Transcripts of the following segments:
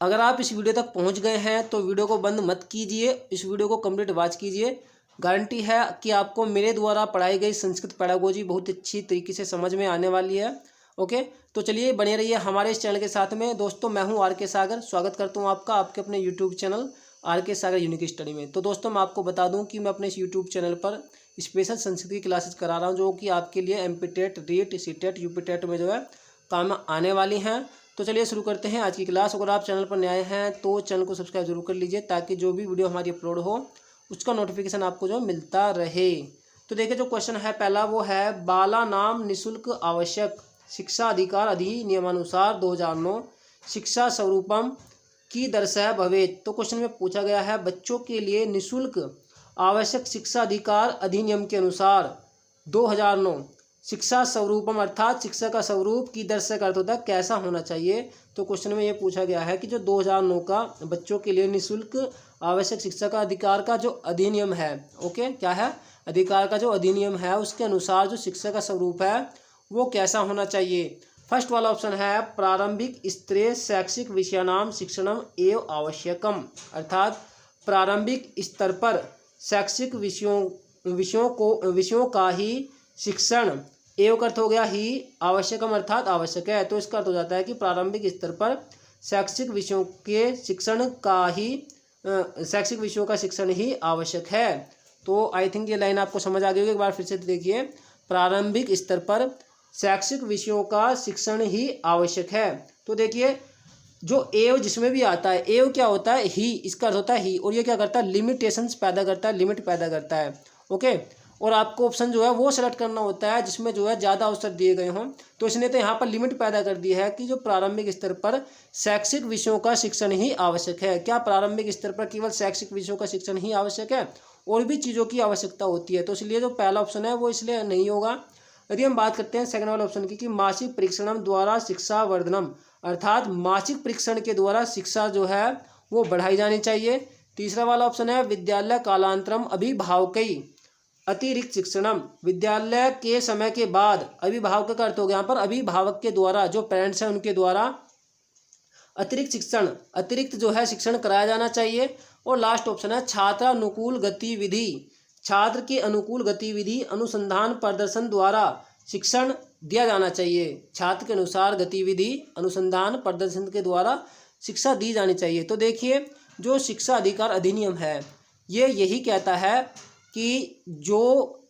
अगर आप इस वीडियो तक पहुंच गए हैं तो वीडियो को बंद मत कीजिए, इस वीडियो को कंप्लीट वॉच कीजिए। गारंटी है कि आपको मेरे द्वारा पढ़ाई गई संस्कृत पेडागोजी बहुत अच्छी तरीके से समझ में आने वाली है। ओके, तो चलिए बने रहिए हमारे इस चैनल के साथ में। दोस्तों, मैं हूं आर.के. सागर, स्वागत करता हूं आपका आपके अपने यूट्यूब चैनल आर.के. सागर यूनिक स्टडी में। तो दोस्तों, मैं आपको बता दूं कि मैं अपने इस यूट्यूब चैनल पर स्पेशल संस्कृत की क्लासेस करा रहा हूं, जो कि आपके लिए एमपीटेट, रीट, सीटेट, यूपीटेट में जो है काम आने वाली हैं। तो चलिए शुरू करते हैं आज की क्लास। अगर आप चैनल पर नए आए हैं तो चैनल को सब्सक्राइब जरूर कर लीजिए, ताकि जो भी वीडियो हमारी अपलोड हो उसका नोटिफिकेशन आपको जो मिलता रहे। तो देखिए, जो क्वेश्चन है पहला वो है, बाला नाम निःशुल्क आवश्यक शिक्षा अधिकार अधिनियमानुसार 2009 शिक्षा स्वरूपम की दर्शय भवेत। तो क्वेश्चन में पूछा गया है, बच्चों के लिए निःशुल्क आवश्यक शिक्षा अधिकार अधिनियम के अनुसार 2009 शिक्षा स्वरूपम अर्थात शिक्षा का स्वरूप की दर्शय का अर्थ होता है कैसा होना चाहिए। तो क्वेश्चन में ये पूछा गया है कि जो 2009 का बच्चों के लिए निःशुल्क आवश्यक शिक्षा का अधिकार का जो अधिनियम है, ओके, क्या है, अधिकार का जो अधिनियम है, उसके अनुसार जो शिक्षा का स्वरूप है वो कैसा होना चाहिए। फर्स्ट वाला ऑप्शन है, प्रारंभिक स्तरीय शैक्षिक विषयानाम शिक्षणम एवं आवश्यकम, अर्थात प्रारंभिक स्तर पर शैक्षिक विषयों का ही शिक्षण, एवं अर्थ हो गया ही, आवश्यकम अर्थात आवश्यक है। तो इसका अर्थ हो जाता है कि प्रारंभिक स्तर पर शैक्षिक विषयों के शिक्षण का ही शैक्षिक विषयों का शिक्षण ही आवश्यक है। तो आई थिंक ये लाइन आपको समझ आ गई होगी। एक बार फिर से देखिए, प्रारंभिक स्तर पर शैक्षिक विषयों का शिक्षण ही आवश्यक है। तो देखिए, जो एव जिसमें भी आता है, एव क्या होता है, ही, इसका अर्थ होता है ही, और ये क्या करता है, लिमिटेशंस पैदा करता है, लिमिट पैदा करता है। ओके, और आपको ऑप्शन जो है वो सेलेक्ट करना होता है जिसमें जो है ज़्यादा अवसर दिए गए हों। तो इसने तो यहाँ पर लिमिट पैदा कर दी है कि जो प्रारंभिक स्तर पर शैक्षिक विषयों का शिक्षण ही आवश्यक है। क्या प्रारंभिक स्तर पर केवल शैक्षिक विषयों का शिक्षण ही आवश्यक है, और भी चीज़ों की आवश्यकता होती है। तो इसलिए जो पहला ऑप्शन है वो इसलिए नहीं होगा। यदि हम बात करते हैं सेकंड वाले ऑप्शन की, कि मासिक परीक्षणम द्वारा शिक्षा वर्धनम, अर्थात मासिक परीक्षण के द्वारा शिक्षा जो है वो बढ़ाई जानी चाहिए। तीसरा वाला ऑप्शन है, विद्यालय कालांतरम अभिभावकई अतिरिक्त शिक्षणम, विद्यालय के समय के बाद, अभिभावक का अर्थ हो गया यहाँ पर अभिभावक के द्वारा, जो पेरेंट्स हैं उनके द्वारा अतिरिक्त शिक्षण, अतिरिक्त जो है शिक्षण कराया जाना चाहिए। और लास्ट ऑप्शन है, छात्रानुकूल गतिविधि, छात्र के अनुकूल गतिविधि अनुसंधान प्रदर्शन द्वारा शिक्षण दिया जाना चाहिए। छात्र के अनुसार गतिविधि अनुसंधान प्रदर्शन के द्वारा शिक्षा दी जानी चाहिए। तो देखिए, जो शिक्षा अधिकार अधिनियम है ये यही कहता है कि जो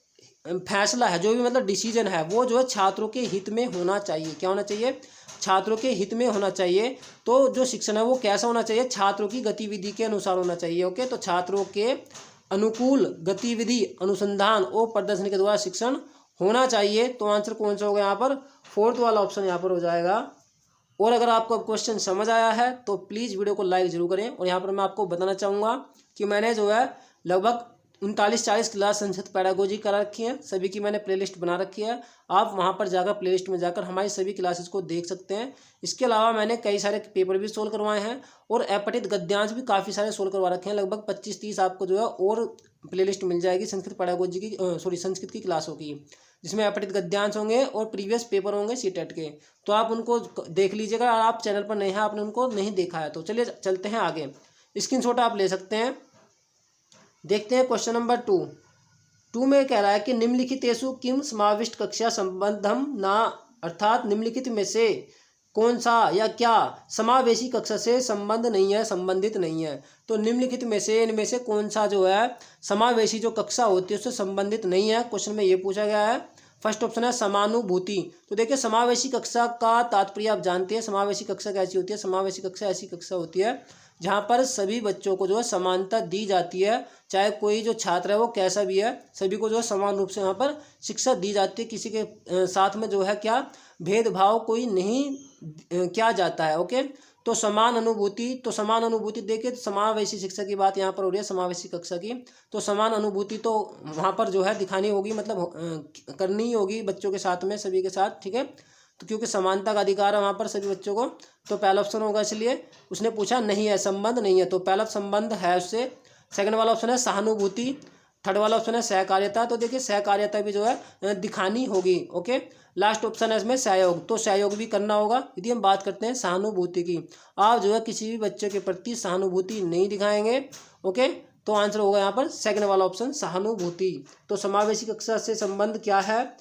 फैसला है, जो भी मतलब डिसीजन है, वो जो है छात्रों के हित में होना चाहिए। क्या होना चाहिए, छात्रों के हित में होना चाहिए। तो जो शिक्षण है वो कैसा होना चाहिए, छात्रों की गतिविधि के अनुसार होना चाहिए। ओके, तो छात्रों के अनुकूल गतिविधि अनुसंधान और प्रदर्शन के द्वारा शिक्षण होना चाहिए। तो आंसर कौन सा होगा यहाँ पर, फोर्थ वाला ऑप्शन यहाँ पर हो जाएगा। और अगर आपको अब क्वेश्चन समझ आया है तो प्लीज़ वीडियो को लाइक जरूर करें। और यहाँ पर मैं आपको बताना चाहूँगा कि मैंने जो है लगभग 39-40 क्लास संस्कृत पेडागोजी करा रखी है, सभी की मैंने प्लेलिस्ट बना रखी है। आप वहाँ पर जाकर प्लेलिस्ट में जाकर हमारी सभी क्लासेस को देख सकते हैं। इसके अलावा मैंने कई सारे पेपर भी सोल्व करवाए हैं, और अपठित गद्यांश भी काफ़ी सारे सोल्व करवा रखे हैं। लगभग 25-30 आपको जो है और प्लेलिस्ट मिल जाएगी संस्कृत पेडागोजी की, संस्कृत की क्लासों की, जिसमें अपठित गद्यांश होंगे और प्रीवियस पेपर होंगे सीटेट के। तो आप उनको देख लीजिएगा। अगर आप चैनल पर नहीं हैं, आपने उनको नहीं देखा है तो चलिए चलते हैं आगे। स्क्रीनशॉट आप ले सकते हैं। देखते हैं क्वेश्चन नंबर 2 में कह रहा है कि निम्नलिखितेषु किम समाविष्ट कक्षा संबंधम ना, अर्थात निम्नलिखित में से कौन सा या क्या समावेशी कक्षा से संबंध नहीं है, संबंधित नहीं है। तो निम्नलिखित में से, इनमें से कौन सा जो है समावेशी जो कक्षा होती है उससे संबंधित नहीं है। क्वेश्चन में ये पूछा गया है। फर्स्ट ऑप्शन है समानुभूति। तो देखिए, समावेशी कक्षा का तात्पर्य आप जानते हैं। समावेशी कक्षा कैसी होती है, समावेशी कक्षा ऐसी कक्षा होती है जहाँ पर सभी बच्चों को जो है समानता दी जाती है, चाहे कोई जो छात्र है वो कैसा भी है, सभी को जो है समान रूप से वहाँ पर शिक्षा दी जाती है। किसी के साथ में जो है क्या भेदभाव कोई नहीं किया जाता है। ओके, तो समान अनुभूति, तो समान अनुभूति देखिए, समावेशी शिक्षा की बात यहाँ पर हो रही है, समावेशी कक्षा की। तो समान अनुभूति तो वहाँ पर जो है दिखानी होगी, मतलब करनी ही होगी बच्चों के साथ में, सभी के साथ, ठीक है। तो क्योंकि समानता का अधिकार है वहाँ पर सभी बच्चों को, तो पहला ऑप्शन होगा। इसलिए उसने पूछा नहीं है, संबंध नहीं है, तो पहला संबंध है उससे। सेकंड वाला ऑप्शन है सहानुभूति, थर्ड वाला ऑप्शन है सहकार्यता, तो देखिए सहकार्यता भी जो है दिखानी होगी। ओके, लास्ट ऑप्शन है इसमें सहयोग, तो सहयोग भी करना होगा। यदि हम बात करते हैं सहानुभूति की, आप जो है किसी भी बच्चे के प्रति सहानुभूति नहीं दिखाएंगे। ओके, तो आंसर होगा यहाँ पर सेकंड वाला ऑप्शन सहानुभूति। तो समावेशी कक्षा से संबंध क्या है,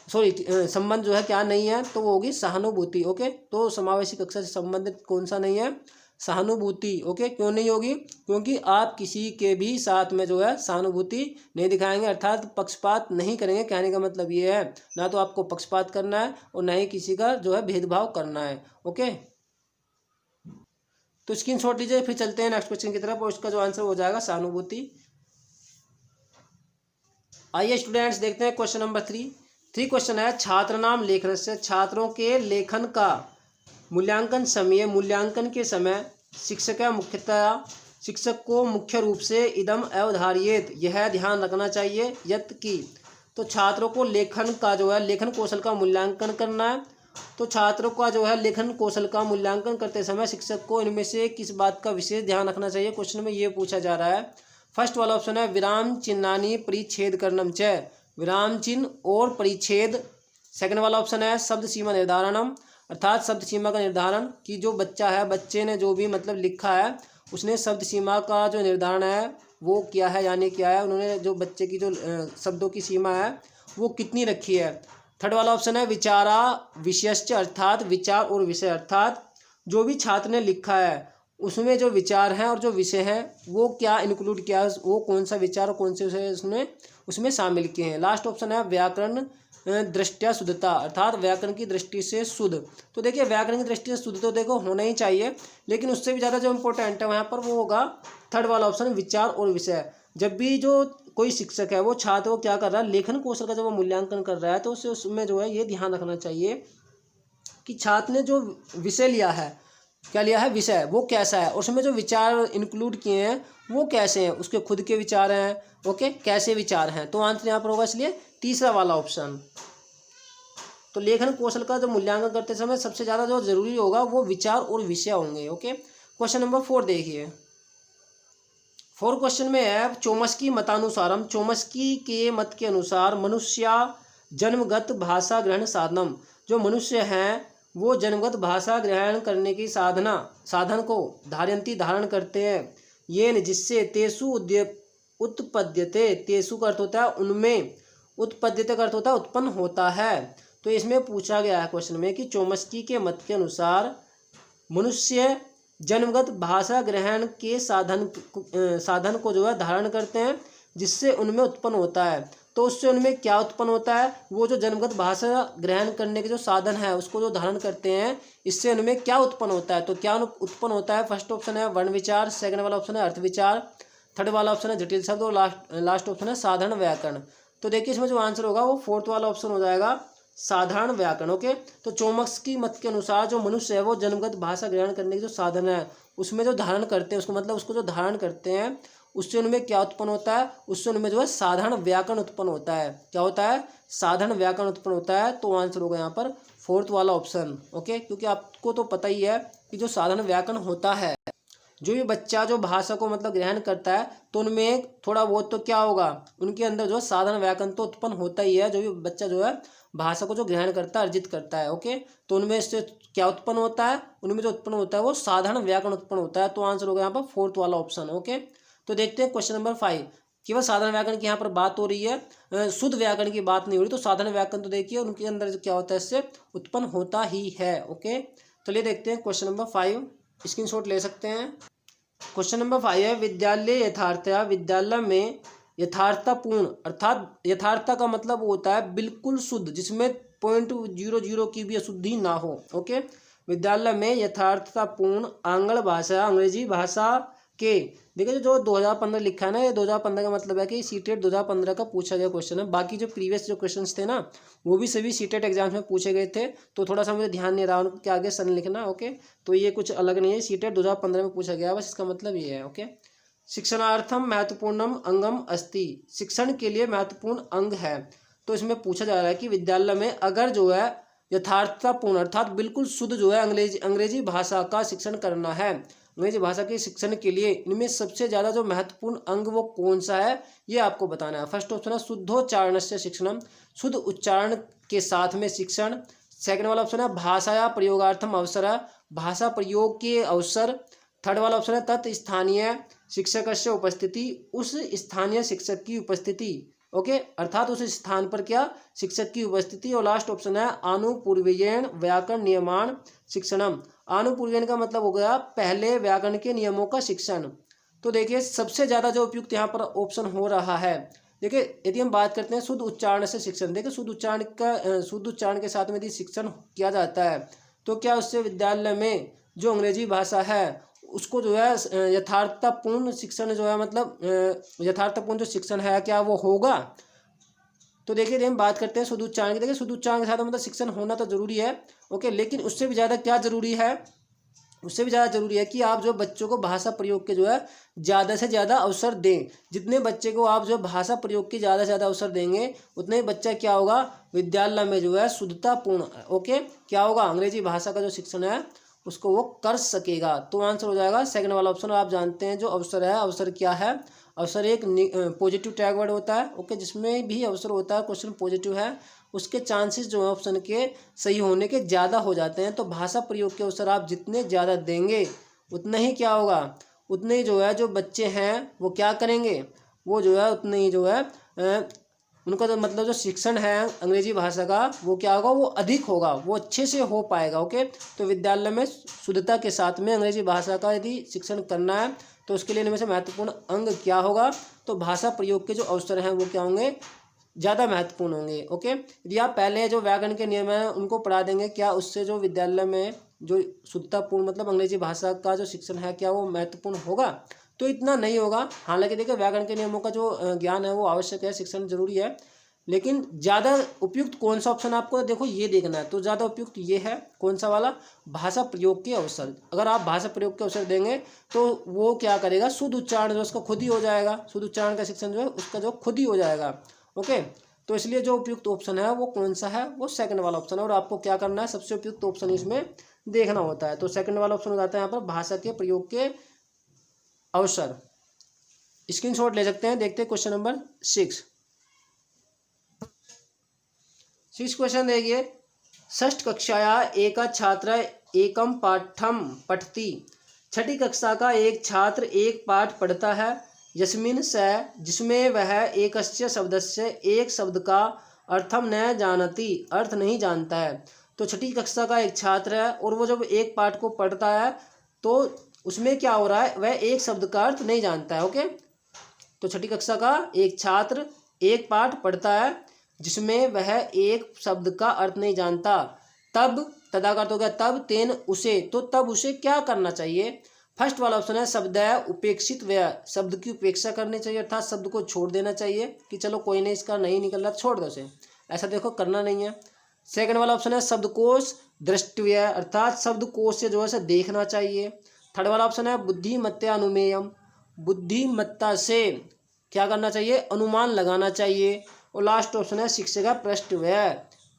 सॉरी संबंध जो है क्या नहीं है, तो वो होगी सहानुभूति। ओके, तो समावेशी कक्षा से संबंधित कौन सा नहीं है, सहानुभूति। ओके, क्यों नहीं होगी, क्योंकि आप किसी के भी साथ में जो है सहानुभूति नहीं दिखाएंगे, अर्थात पक्षपात नहीं करेंगे। कहने का मतलब ये है, ना तो आपको पक्षपात करना है और ना ही किसी का जो है भेदभाव करना है। ओके, तो स्क्रीनशॉट लीजिए, फिर चलते हैं नेक्स्ट क्वेश्चन की तरफ और उसका जो आंसर हो जाएगा सहानुभूति। आइए स्टूडेंट्स देखते हैं क्वेश्चन नंबर 3 क्वेश्चन है छात्र नाम लेखन से, छात्रों के लेखन का मूल्यांकन समय, मूल्यांकन के समय शिक्षक को मुख्य रूप से इदम अवधार्येत, यह ध्यान रखना चाहिए यत की, तो छात्रों को लेखन का जो है लेखन कौशल का मूल्यांकन करना है। तो छात्रों का जो है लेखन कौशल का मूल्यांकन करते समय शिक्षक को इनमें से किस बात का विशेष ध्यान रखना चाहिए, क्वेश्चन में ये पूछा जा रहा है। फर्स्ट वाला ऑप्शन है विराम चिन्हानि परिच्छेद करणम च, विराम चिन्ह और परिच्छेद। सेकंड वाला ऑप्शन है शब्द सीमा निर्धारणम, अर्थात शब्द सीमा का निर्धारण, कि जो बच्चा है, बच्चे ने जो भी मतलब लिखा है, उसने शब्द सीमा का जो निर्धारण है वो किया है, यानी क्या है, उन्होंने जो बच्चे की जो शब्दों की सीमा है वो कितनी रखी है। थर्ड वाला ऑप्शन है विचारा विषयश्च, अर्थात विचार और विषय, अर्थात जो भी छात्र ने लिखा है उसमें जो विचार हैं और जो विषय हैं वो क्या इंक्लूड किया है, वो कौन सा विचार और कौन से विषय उसमें शामिल किए हैं। लास्ट ऑप्शन है व्याकरण दृष्टिया शुद्धता, अर्थात व्याकरण की दृष्टि से शुद्ध। तो देखिए व्याकरण की दृष्टि से शुद्ध तो देखो होना ही चाहिए, लेकिन उससे भी ज़्यादा जो इम्पोर्टेंट है वहाँ पर वो होगा थर्ड वाला ऑप्शन विचार और विषय। जब भी जो कोई शिक्षक है वो छात्र को क्या कर रहा है, लेखन कौशल का जब वो मूल्यांकन कर रहा है, तो उससे उसमें जो है ये ध्यान रखना चाहिए कि छात्र ने जो विषय लिया है, क्या लिया है विषय, वो कैसा है, उसमें जो विचार इंक्लूड किए हैं वो कैसे हैं, उसके खुद के विचार हैं, ओके, कैसे विचार हैं। तो आंसर यहाँ पर होगा इसलिए तीसरा वाला ऑप्शन। तो लेखन कौशल का जो मूल्यांकन करते समय सबसे ज़्यादा जो जरूरी होगा वो विचार और विषय होंगे। ओके, क्वेश्चन नंबर 4 देखिए। 4 क्वेश्चन में है चोम्स्की मतानुसारम, चोम्स्की के मत के अनुसार मनुष्य जन्मगत भाषा ग्रहण साधनम, जो मनुष्य हैं वो जन्मगत भाषा ग्रहण करने की साधन को धारण करते हैं, ये जिससे तेसु उत्पद्यते, तेसु का अर्थ होता है उनमें, उत्पद्यते का अर्थ होता है उत्पन्न होता है। तो इसमें पूछा गया है क्वेश्चन में कि चोम्स्की के मत के अनुसार मनुष्य जन्मगत भाषा ग्रहण के साधन को जो है धारण करते हैं, जिससे उनमें उत्पन्न होता है। तो उससे उनमें क्या उत्पन्न होता है, वो जो जन्मगत भाषा ग्रहण करने के जो साधन है उसको जो धारण करते हैं, इससे उनमें क्या उत्पन्न होता है। तो क्या उत्पन्न होता है, फर्स्ट ऑप्शन है वर्ण विचार, सेकंड वाला ऑप्शन है अर्थ विचार, थर्ड वाला ऑप्शन है जटिल शब्द और लास्ट ऑप्शन है साधारण व्याकरण। तो देखिए इसमें जो आंसर होगा वो फोर्थ वाला ऑप्शन हो जाएगा साधारण व्याकरण। ओके, तो चोम्स्की मत के अनुसार जो मनुष्य है वो जन्मगत भाषा ग्रहण करने के जो साधन है उसमें जो धारण करते हैं, उसको मतलब उसको जो धारण करते हैं उससे उनमें क्या उत्पन्न होता है, उससे उनमें जो है साधारण व्याकरण उत्पन्न होता है। क्या होता है, साधारण व्याकरण उत्पन्न होता है। तो आंसर होगा यहाँ पर फोर्थ वाला ऑप्शन। ओके, क्योंकि आपको तो पता ही है कि जो साधारण व्याकरण होता है, जो भी बच्चा जो भाषा को मतलब ग्रहण करता है तो उनमें थोड़ा बहुत तो क्या होगा, उनके अंदर जो साधारण व्याकरण तो उत्पन्न होता ही है। जो भी बच्चा जो है भाषा को जो ग्रहण करता है, अर्जित करता है, ओके, तो उनमें से क्या उत्पन्न होता है, उनमें जो उत्पन्न होता है वो साधारण व्याकरण उत्पन्न होता है। तो आंसर होगा यहाँ पर फोर्थ वाला ऑप्शन। ओके, तो देखते हैं क्वेश्चन नंबर 5। केवल साधारण व्याकरण की यहाँ पर बात हो रही है, शुद्ध व्याकरण की बात नहीं हो रही। तो साधारण व्याकरण तो देखिए उनके अंदर जो क्या होता है इससे उत्पन्न होता ही है। ओके, चलिए देखते हैं क्वेश्चन नंबर 5, स्क्रीनशॉट ले सकते हैं। क्वेश्चन नंबर 5 है विद्यालय यथार्थया, विद्यालय में यथार्थपूर्ण, अर्थात यथार्थता का मतलब होता है बिल्कुल शुद्ध, जिसमें 0.00 की भी अशुद्धि ना हो। ओके, विद्यालय में यथार्थतापूर्ण आंग्ल भाषा, अंग्रेजी भाषा के, देखिए जो 2015 लिखा है ना, ये 2015 का मतलब है कि सीटेट 2015 का पूछा गया क्वेश्चन है। बाकी जो प्रीवियस जो क्वेश्चंस थे ना वो भी सभी सीटेट एग्जाम्स में पूछे गए थे। तो थोड़ा सा मुझे ध्यान नहीं रहा उनके आगे सन लिखना। ओके, तो ये कुछ अलग नहीं है, सीटेट 2015 में पूछा गया, बस इसका मतलब ये है। ओके, शिक्षणार्थम महत्वपूर्णम अंगम अस्ति, शिक्षण के लिए महत्वपूर्ण अंग है। तो इसमें पूछा जा रहा है कि विद्यालय में अगर जो है यथार्थतापूर्ण अर्थात बिल्कुल शुद्ध जो है अंग्रेजी भाषा का शिक्षण करना है, अंग्रेजी भाषा के शिक्षण के लिए इनमें सबसे ज़्यादा जो महत्वपूर्ण अंग वो कौन सा है, ये आपको बताना है। फर्स्ट ऑप्शन है शुद्धोच्चारणस्य शिक्षणम, शुद्ध उच्चारण के साथ में शिक्षण। सेकंड वाला ऑप्शन है भाषाया प्रयोगार्थम अवसर, भाषा प्रयोग के अवसर। थर्ड वाला ऑप्शन है तत्स्थानीय शिक्षकस्य उपस्थिति, उस स्थानीय शिक्षक की उपस्थिति। ओके, अर्थात उस स्थान पर क्या शिक्षक की उपस्थिति। और लास्ट ऑप्शन है आनुपूर्वेयेण व्याकरण नियमान शिक्षणम। आनुपूर्वेयेण का मतलब हो गया पहले व्याकरण के नियमों का शिक्षण। तो देखिए सबसे ज़्यादा जो उपयुक्त यहाँ पर ऑप्शन हो रहा है, देखिए यदि हम बात करते हैं शुद्ध उच्चारण से शिक्षण, देखिए शुद्ध उच्चारण के साथ में यदि शिक्षण किया जाता है तो क्या उससे विद्यालय में जो अंग्रेजी भाषा है उसको जो है यथार्थपूर्ण शिक्षण जो है, मतलब यथार्थपूर्ण जो शिक्षण है क्या वो होगा। तो देखिए हम बात करते हैं शुद्ध उच्चारण की। देखिए शुद्ध उच्चारण के साथ मतलब शिक्षण होना तो जरूरी है, ओके, लेकिन उससे भी ज़्यादा क्या जरूरी है, उससे भी ज़्यादा जरूरी है कि आप जो बच्चों को भाषा प्रयोग के जो है ज़्यादा से ज़्यादा अवसर दें। जितने बच्चे को आप जो भाषा प्रयोग के ज़्यादा से ज़्यादा अवसर देंगे उतने ही बच्चा क्या होगा, विद्यालय में जो है शुद्धतापूर्ण, ओके, क्या होगा, अंग्रेजी भाषा का जो शिक्षण है उसको वो कर सकेगा। तो आंसर हो जाएगा सेकंड वाला ऑप्शन। आप जानते हैं जो अवसर है, अवसर क्या है, अवसर एक पॉजिटिव टैग वर्ड होता है, ओके, जिसमें भी अवसर होता है क्वेश्चन पॉजिटिव है, उसके चांसेस जो है ऑप्शन के सही होने के ज़्यादा हो जाते हैं। तो भाषा प्रयोग के अवसर आप जितने ज़्यादा देंगे उतना ही क्या होगा, उतने ही जो है जो बच्चे हैं वो क्या करेंगे, वो जो है उतने ही जो है उनका जो मतलब जो शिक्षण है अंग्रेजी भाषा का वो क्या होगा, वो अधिक होगा, वो अच्छे से हो पाएगा। ओके, तो विद्यालय में शुद्धता के साथ में अंग्रेजी भाषा का यदि शिक्षण करना है तो उसके लिए इनमें से महत्वपूर्ण अंग क्या होगा, तो भाषा प्रयोग के जो अवसर हैं वो क्या होंगे, ज़्यादा महत्वपूर्ण होंगे। ओके, यदि आप पहले जो व्याकरण के नियम हैं उनको पढ़ा देंगे, क्या उससे जो विद्यालय में जो शुद्धतापूर्ण मतलब अंग्रेजी भाषा का जो शिक्षण है क्या वो महत्वपूर्ण होगा, तो इतना नहीं होगा। हालांकि देखिए व्याकरण के नियमों का जो ज्ञान है वो आवश्यक है, शिक्षण जरूरी है, लेकिन ज़्यादा उपयुक्त कौन सा ऑप्शन आपको देखो ये देखना है। तो ज़्यादा उपयुक्त ये है कौन सा वाला, भाषा प्रयोग के अवसर। अगर आप भाषा प्रयोग के अवसर देंगे तो वो क्या करेगा, शुद्ध उच्चारण जो उसका खुद ही हो जाएगा, शुद्ध उच्चारण का शिक्षण जो है उसका जो खुद ही हो जाएगा। ओके, तो इसलिए जो उपयुक्त ऑप्शन है वो कौन सा है, वो सेकंड वाला ऑप्शन है। और आपको क्या करना है, सबसे उपयुक्त ऑप्शन इसमें देखना होता है। तो सेकंड वाला ऑप्शन हो जाता है यहाँ पर भाषा के प्रयोग के अवसर। स्क्रीनशॉट ले सकते हैं। देखते हैं क्वेश्चन नंबर 6 क्वेश्चन देखिए, षष्ठ कक्षाया एक छात्र एकम पाठम पठति, छठी कक्षा का एक छात्र एक पाठ पढ़ता है, यस्मिन स जिसमें वह एकस्य शब्दस्य एक शब्द का अर्थम न जानती, अर्थ नहीं जानता है। तो छठी कक्षा का एक छात्र है और वो जब एक पाठ को पढ़ता है तो उसमें क्या हो रहा है, वह एक शब्द का अर्थ नहीं जानता है। ओके, तो छठी कक्षा का एक छात्र एक पाठ पढ़ता है जिसमें वह एक शब्द का अर्थ नहीं जानता, तब तदा का अर्थ हो गया तब, तेन उसे, तो तब उसे क्या करना चाहिए। फर्स्ट वाला ऑप्शन है शब्द है उपेक्षित, व शब्द की उपेक्षा करनी चाहिए, अर्थात शब्द को छोड़ देना चाहिए कि चलो कोई नहीं इसका नहीं निकल रहा छोड़ दो उसे, ऐसा देखो करना नहीं है। सेकंड वाला ऑप्शन है शब्दकोश दृष्टव्य, अर्थात शब्दकोश से जो है देखना चाहिए। थर्ड वाला ऑप्शन है बुद्धिमत्ता अनुमेयम, बुद्धिमत्ता से क्या करना चाहिए, अनुमान लगाना चाहिए। और लास्ट ऑप्शन है शिक्षक पृष्ठव्य,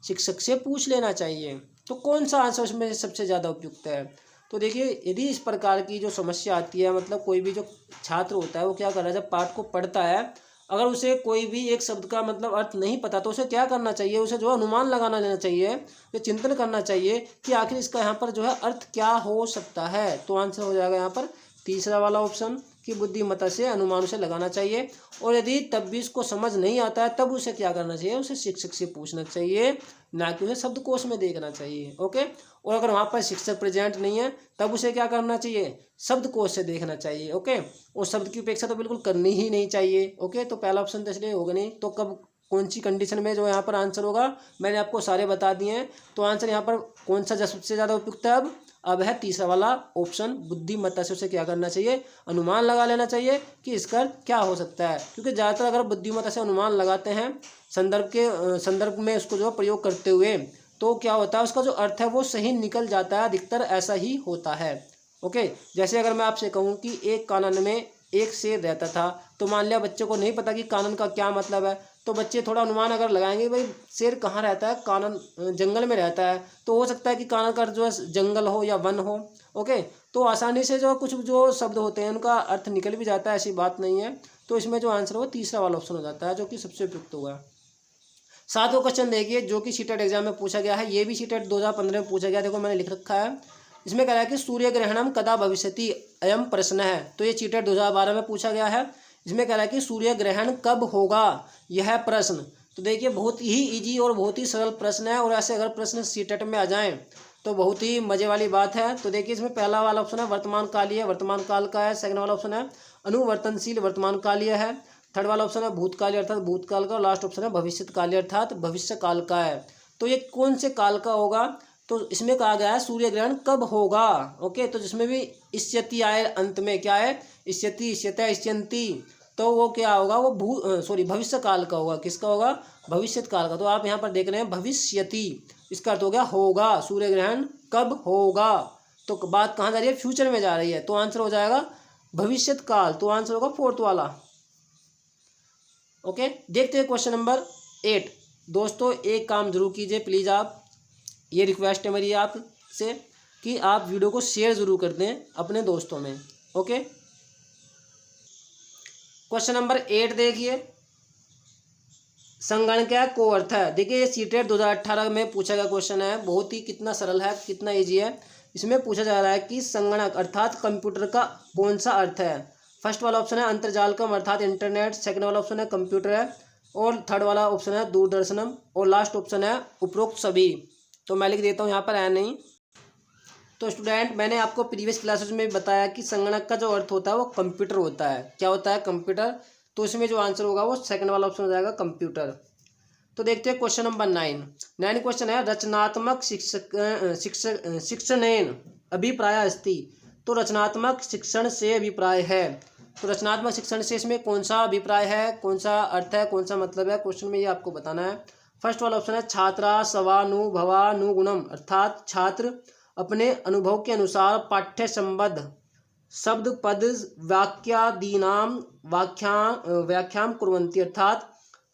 शिक्षक से पूछ लेना चाहिए। तो कौन सा आंसर इसमें सबसे ज़्यादा उपयुक्त है। तो देखिए यदि इस प्रकार की जो समस्या आती है, मतलब कोई भी जो छात्र होता है वो क्या कर रहा है, जब पाठ को पढ़ता है अगर उसे कोई भी एक शब्द का मतलब अर्थ नहीं पता तो उसे क्या करना चाहिए, उसे जो अनुमान लगाना लेना चाहिए, ये चिंतन करना चाहिए कि आखिर इसका यहाँ पर जो है अर्थ क्या हो सकता है। तो आंसर हो जाएगा यहाँ पर तीसरा वाला ऑप्शन कि बुद्धिमत्ता से अनुमान उसे लगाना चाहिए। और यदि तब भी इसको समझ नहीं आता है तब उसे क्या करना चाहिए, उसे शिक्षक से पूछना चाहिए, ना कि उसे शब्दकोश में देखना चाहिए। ओके, और अगर वहाँ पर शिक्षक प्रेजेंट नहीं है तब उसे क्या करना चाहिए, शब्दकोश से देखना चाहिए। ओके, और शब्द की उपेक्षा तो बिल्कुल करनी ही नहीं चाहिए। ओके, तो पहला ऑप्शन तो इसलिए होगा नहीं। तो कब कौन सी कंडीशन में जो यहाँ पर आंसर होगा, मैंने आपको सारे बता दिए हैं। तो आंसर यहाँ पर कौन सा सबसे ज़्यादा उपयुक्त है, अब है तीसरा वाला ऑप्शन, बुद्धिमत्ता से उसे क्या करना चाहिए, अनुमान लगा लेना चाहिए कि इसका क्या हो सकता है। क्योंकि ज़्यादातर अगर बुद्धिमत्ता से अनुमान लगाते हैं संदर्भ में उसको जो प्रयोग करते हुए, तो क्या होता है उसका जो अर्थ है वो सही निकल जाता है, अधिकतर ऐसा ही होता है। ओके, जैसे अगर मैं आपसे कहूँ कि एक कानन में एक शेर रहता था, तो मान लिया बच्चे को नहीं पता कि कानन का क्या मतलब है, तो बच्चे थोड़ा अनुमान अगर लगाएंगे भाई शेर कहाँ रहता है, कानन जंगल में रहता है, तो हो सकता है कि कानन का अर्थ जो है जंगल हो या वन हो। ओके, तो आसानी से जो कुछ जो शब्द होते हैं उनका अर्थ निकल भी जाता है, ऐसी बात नहीं है। तो इसमें जो आंसर वो तीसरा वाला ऑप्शन हो जाता है, जो कि सबसे उपयुक्त होगा। 7वां क्वेश्चन देखिए, जो कि सीटेट एग्जाम में पूछा गया है, ये भी सीटेट 2015 में पूछा गया। देखो मैंने लिख रखा है, इसमें कह रहा है कि सूर्य ग्रहणम कदा भविष्यति, अयम प्रश्न है। तो ये सीटेट 2012 में पूछा गया है। इसमें कह रहा है कि सूर्य ग्रहण कब होगा, यह प्रश्न। तो देखिए बहुत ही इजी और बहुत ही सरल प्रश्न है, और ऐसे अगर प्रश्न सीटेट में आ जाएं तो बहुत ही मजे वाली बात है। तो देखिए इसमें पहला वाला ऑप्शन है वर्तमान कालीय, वर्तमान काल का है। सेकंड वाला ऑप्शन है अनुवर्तनशील, वर्तमान कालीय है। थर्ड वाला ऑप्शन है भूतकालीय अर्थात भूतकाल का, और लास्ट ऑप्शन है भविष्यकालीय अर्थात भविष्य काल का है। तो ये कौन से काल का होगा, तो इसमें कहा गया है सूर्य ग्रहण कब होगा। ओके, तो जिसमें भी इष्यति आए अंत में, क्या है, इष्यति, इष्यता, इष्यंती, तो वो क्या होगा, वो भविष्य काल का होगा। किसका होगा, भविष्य काल का। तो आप यहाँ पर देख रहे हैं भविष्यति, इसका अर्थ हो गया होगा, सूर्य ग्रहण कब होगा। तो बात कहाँ जा रही है, फ्यूचर में जा रही है, तो आंसर हो जाएगा भविष्यत काल। तो आंसर होगा 4th वाला। ओके, देखते हैं क्वेश्चन नंबर 8। दोस्तों एक काम जरूर कीजिए प्लीज़, आप, ये रिक्वेस्ट है मेरी आपसे कि आप वीडियो को शेयर जरूर कर दें अपने दोस्तों में। ओके, क्वेश्चन नंबर 8 देखिए, संगणक को अर्थ है। देखिए ये सीटेट 2018 में पूछा गया क्वेश्चन है, बहुत ही कितना सरल है, कितना इजी है। इसमें पूछा जा रहा है कि संगणक अर्थात कंप्यूटर का कौन सा अर्थ है। फर्स्ट वाला ऑप्शन है अंतर्जालकम अर्थात इंटरनेट, सेकंड वाला ऑप्शन है कंप्यूटर है, और थर्ड वाला ऑप्शन है दूरदर्शनम, और लास्ट ऑप्शन है उपरोक्त सभी। तो मैं लिख देता हूँ यहाँ पर है नहीं। तो स्टूडेंट मैंने आपको प्रीवियस क्लासेस में बताया कि संगणक का जो अर्थ होता है वो कंप्यूटर होता है। क्या होता है, कंप्यूटर। तो इसमें जो आंसर होगा वो सेकंड वाला ऑप्शन हो जाएगा कंप्यूटर। तो देखते हैं क्वेश्चन नंबर 9 क्वेश्चन है रचनात्मक शिक्षणेन अभिप्राय अस्ति। तो रचनात्मक शिक्षण से अभिप्राय है। तो रचनात्मक शिक्षण से इसमें कौन सा अभिप्राय है, कौन सा अर्थ है, कौन सा मतलब है, क्वेश्चन में ये आपको बताना है। फर्स्ट वाला ऑप्शन है छात्रा स्वानुभवानुगुणम अर्थात छात्र अपने अनुभव के अनुसार पाठ्य संबद्ध शब्द पद वाक्यादीनाम व्याख्याम कुर्वन्ति अर्थात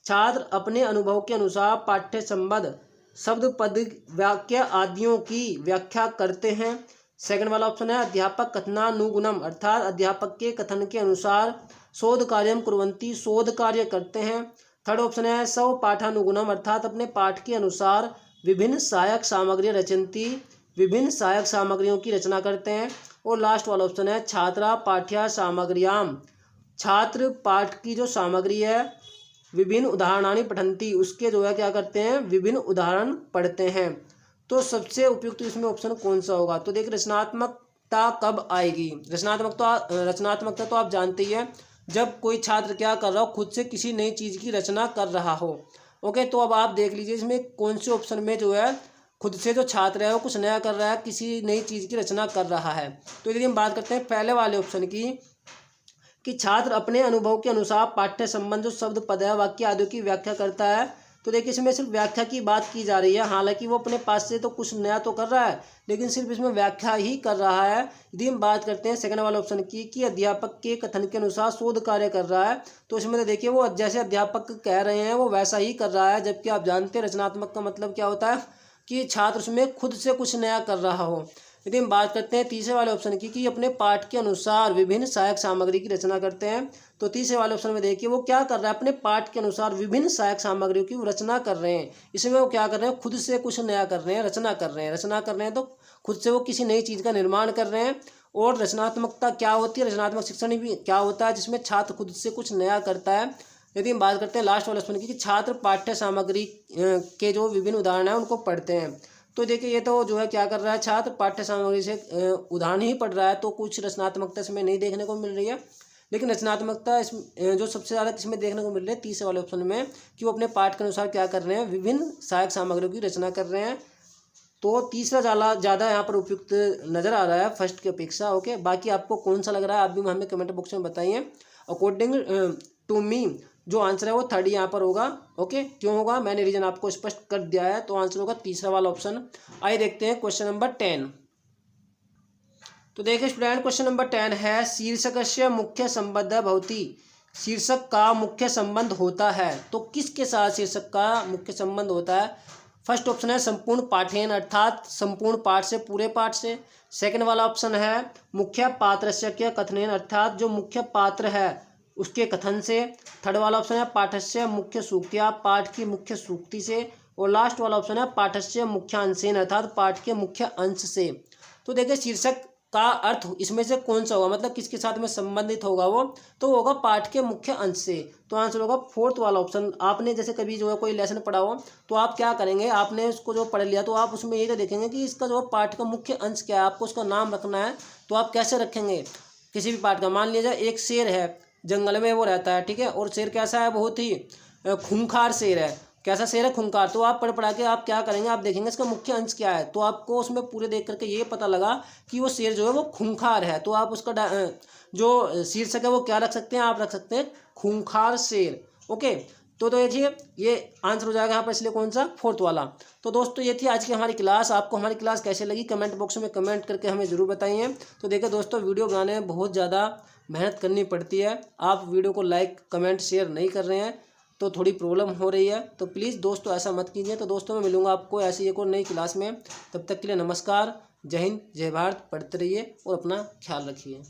छात्र अपने अनुभव के अनुसार पाठ्य संबद्ध शब्द पद वाक्य आदियों की व्याख्या करते हैं। सेकंड वाला ऑप्शन है अध्यापक कथनानुगुणम अर्थात अध्यापक के कथन के अनुसार शोध कार्यम कुर्वन्ति शोध कार्य करते हैं। थर्ड ऑप्शन है स्व पाठानुगुणम अर्थात अपने पाठ के अनुसार विभिन्न सहायक सामग्री रचन्ति विभिन्न सहायक सामग्रियों की रचना करते हैं। और लास्ट वाला ऑप्शन है छात्रा पाठ्य सामग्र्याम छात्र पाठ की जो सामग्री है विभिन्न उदाहरणानि पठन्ति उसके जो है क्या करते हैं, विभिन्न उदाहरण पढ़ते हैं। तो सबसे उपयुक्त इसमें ऑप्शन कौन सा होगा। तो देखिए रचनात्मकता कब आएगी। रचनात्मकता तो आप जानते ही हैं, जब कोई छात्र क्या कर रहा हो, खुद से किसी नई चीज़ की रचना कर रहा हो। ओके, तो अब आप देख लीजिए इसमें कौन से ऑप्शन में जो है खुद से जो छात्र है वो कुछ नया कर रहा है, किसी नई चीज़ की रचना कर रहा है। तो यदि हम बात करते हैं पहले वाले ऑप्शन की कि छात्र अपने अनुभव के अनुसार पाठ्य संबंध जो शब्द पद है वाक्य आदि की व्याख्या करता है, तो देखिए इसमें सिर्फ व्याख्या की बात की जा रही है। हालांकि वो अपने पास से तो कुछ नया तो कर रहा है, लेकिन सिर्फ इसमें व्याख्या ही कर रहा है। यदि हम बात करते हैं सेकंड वाले ऑप्शन की कि अध्यापक के कथन के अनुसार शोध कार्य कर रहा है, तो इसमें तो देखिए वो जैसे अध्यापक कह रहे हैं वो वैसा ही कर रहा है। जबकि आप जानते हैं रचनात्मक का मतलब क्या होता है कि छात्र उसमें खुद से कुछ नया कर रहा हो। यदि हम बात करते हैं तीसरे वाले ऑप्शन की कि अपने पाठ के अनुसार विभिन्न सहायक सामग्री की रचना करते हैं, तो तीसरे वाले ऑप्शन में देखिए वो क्या कर रहा है, अपने पाठ के अनुसार विभिन्न सहायक सामग्रियों की रचना कर रहे हैं। इसमें वो क्या कर रहे हैं, खुद से कुछ नया कर रहे हैं, रचना कर रहे हैं तो खुद से वो किसी नई चीज़ का निर्माण कर रहे हैं। और रचनात्मकता क्या होती है, रचनात्मक शिक्षण भी क्या होता है, जिसमें छात्र खुद से कुछ नया करता है। यदि हम बात करते हैं लास्ट वाले ऑप्शन की कि छात्र पाठ्य सामग्री के जो विभिन्न उदाहरण हैं उनको पढ़ते हैं, तो देखिए ये तो जो है क्या कर रहा है, छात्र पाठ्य सामग्री से उदाहरण ही पढ़ रहा है, तो कुछ रचनात्मकता इसमें नहीं देखने को मिल रही है। लेकिन रचनात्मकता इस जो सबसे ज़्यादा किसमें देखने को मिल रही है, तीसरे वाले ऑप्शन में, कि वो अपने पाठ के अनुसार क्या कर रहे हैं, विभिन्न सहायक सामग्रियों की रचना कर रहे हैं। तो तीसरा ज़्यादा यहाँ पर उपयुक्त नज़र आ रहा है फर्स्ट की अपेक्षा। ओके, बाकी आपको कौन सा लग रहा है आप भी हमें कमेंट बॉक्स में बताइए। अकॉर्डिंग टू मी जो आंसर है वो थर्ड यहाँ पर होगा। ओके, क्यों होगा मैंने रीजन आपको स्पष्ट कर दिया है। तो आंसर होगा तीसरा वाला ऑप्शन। आइए देखते हैं क्वेश्चन नंबर 10। तो देखिए स्टूडेंट क्वेश्चन नंबर 10 है शीर्षकस्य मुख्य संबद्ध भवति शीर्षक का मुख्य संबंध होता है। तो किसके साथ शीर्षक का मुख्य संबंध होता है? फर्स्ट ऑप्शन है संपूर्ण पाठेन, अर्थात संपूर्ण पाठ से, पूरे पाठ से। सेकंड वाला ऑप्शन है मुख्य पात्रस्य कथनेन, अर्थात जो मुख्य पात्र है उसके कथन से। थर्ड वाला ऑप्शन है पाठस्य मुख्य सूक्त्या, पाठ की मुख्य सूक्ति से। और लास्ट वाला ऑप्शन है पाठस्य मुख्यांशेन, अर्थात पाठ के मुख्य अंश से। तो देखिए शीर्षक का अर्थ इसमें से कौन सा होगा, मतलब किसके साथ में संबंधित होगा वो, तो होगा पाठ के मुख्य अंश से। तो आंसर होगा फोर्थ वाला ऑप्शन। आपने जैसे कभी जो है कोई लेसन पढ़ा हो तो आप क्या करेंगे, आपने उसको जो पढ़ लिया तो आप उसमें ये तो देखेंगे कि इसका जो पाठ का मुख्य अंश क्या है, आपको उसका नाम रखना है। तो आप कैसे रखेंगे किसी भी पाठ का? मान लीजिए एक शेर है, जंगल में वो रहता है, ठीक है, और शेर कैसा है, बहुत ही खूंखार शेर है। कैसा शेर है? खूंखार। तो आप पढ़ पढ़ा के आप क्या करेंगे, आप देखेंगे इसका मुख्य अंश क्या है, तो आपको उसमें पूरे देख करके ये पता लगा कि वो शेर जो है वो खूंखार है। तो आप उसका जो शीर्षक है वो क्या रख सकते हैं, आप रख सकते हैं खूंखार शेर। ओके, तो देखिए ये आंसर हो जाएगा यहाँ पर, इसलिए कौन सा, फोर्थ वाला। तो दोस्तों ये थी आज की हमारी क्लास। आपको हमारी क्लास कैसे लगी कमेंट बॉक्स में कमेंट करके हमें ज़रूर बताइए। तो देखिए दोस्तों, वीडियो बनाने में बहुत ज़्यादा मेहनत करनी पड़ती है। आप वीडियो को लाइक कमेंट शेयर नहीं कर रहे हैं तो थोड़ी प्रॉब्लम हो रही है। तो प्लीज़ दोस्तों ऐसा मत कीजिए। तो दोस्तों मैं मिलूंगा आपको ऐसी एक और नई क्लास में। तब तक के लिए नमस्कार, जय हिंद, जय भारत। पढ़ते रहिए और अपना ख्याल रखिए।